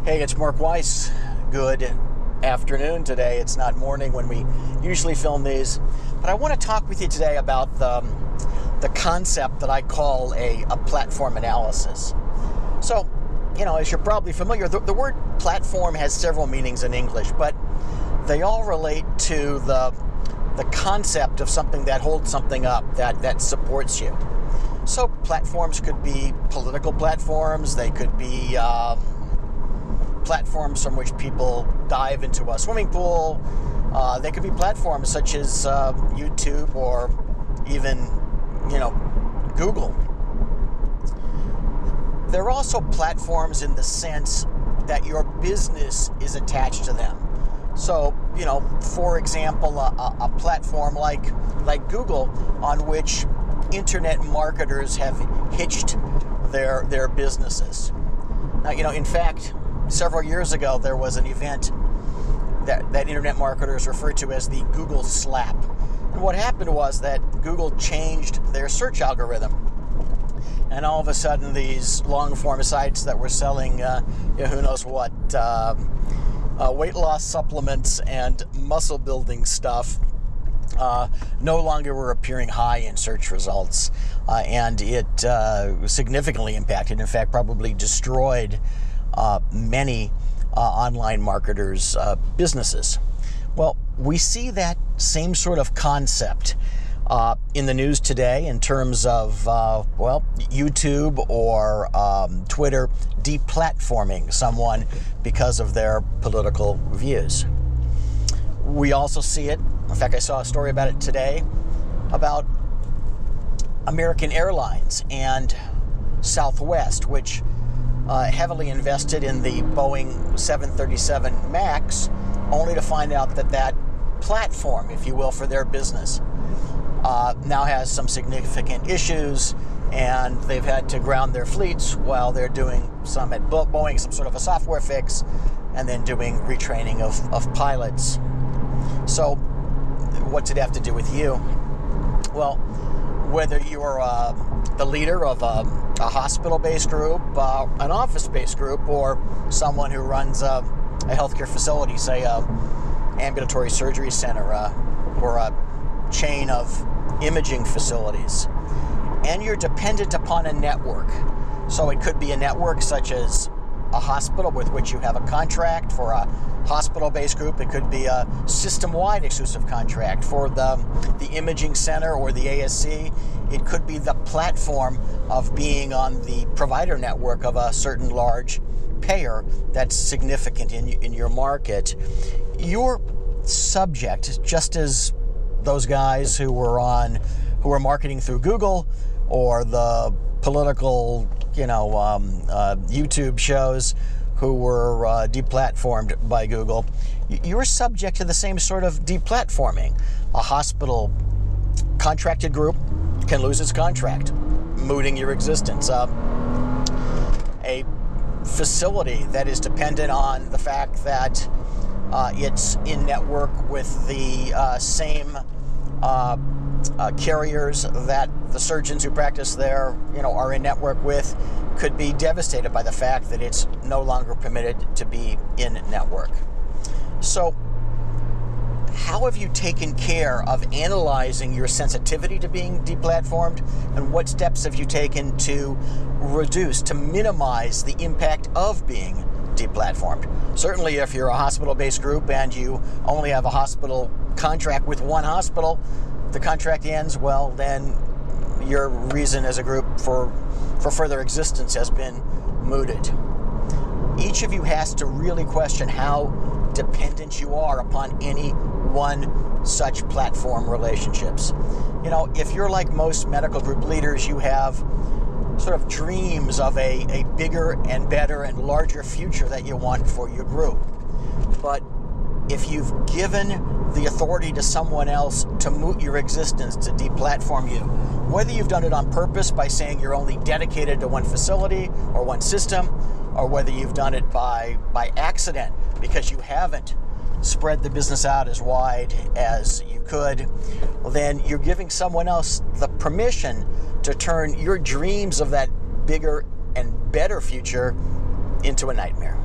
Hey, it's Mark Weiss. Good afternoon today. It's not morning when we usually film these, but I want to talk with you today about the concept that I call a platform analysis. So, as you're probably familiar, the word platform has several meanings in English, but they all relate to the concept of something that holds something up, that supports you. So platforms could be political platforms, they could be platforms from which people dive into a swimming pool. They could be platforms such as YouTube or even, Google. They're also platforms in the sense that your business is attached to them. So, for example, a platform like Google, on which internet marketers have hitched their businesses. Now, in fact, several years ago, there was an event that internet marketers referred to as the Google slap. And what happened was that Google changed their search algorithm. And all of a sudden, these long-form sites that were selling, who knows what, weight loss supplements and muscle-building stuff no longer were appearing high in search results. And it significantly impacted, in fact, probably destroyed many online marketers' businesses. Well, we see that same sort of concept in the news today in terms of, YouTube or Twitter deplatforming someone because of their political views. We also see it, in fact, I saw a story about it today, about American Airlines and Southwest, which heavily invested in the Boeing 737 MAX, only to find out that platform, if you will, for their business now has some significant issues, and they've had to ground their fleets while they're doing some at Boeing, some sort of a software fix, and then doing retraining of pilots. So what's it have to do with you? Well, whether you're the leader of a hospital-based group, an office-based group, or someone who runs a healthcare facility, say a ambulatory surgery center or a chain of imaging facilities, and you're dependent upon a network. So it could be a network such as a hospital with which you have a contract. For a hospital-based group, it could be a system-wide exclusive contract. For the imaging center or the ASC, it could be the platform of being on the provider network of a certain large payer that's significant in your market. You're subject, just as those guys who were marketing through Google, or the political, YouTube shows who were deplatformed by Google. You're subject to the same sort of deplatforming. A hospital contracted group can lose its contract, mooting your existence. A facility that is dependent on the fact that it's in network with the same carriers that the surgeons who practice there, are in network with, could be devastated by the fact that it's no longer permitted to be in network. So, how have you taken care of analyzing your sensitivity to being deplatformed, and what steps have you taken to minimize the impact of being deplatformed? Certainly, if you're a hospital-based group and you only have a hospital contract with one hospital, the contract ends, well, then your reason as a group for further existence has been mooted. Each of you has to really question how dependent you are upon any one such platform relationships. If you're like most medical group leaders, you have sort of dreams of a bigger and better and larger future that you want for your group. But if you've given the authority to someone else to moot your existence, to deplatform you, whether you've done it on purpose by saying you're only dedicated to one facility or one system, or whether you've done it by accident because you haven't spread the business out as wide as you could, well, then you're giving someone else the permission to turn your dreams of that bigger and better future into a nightmare.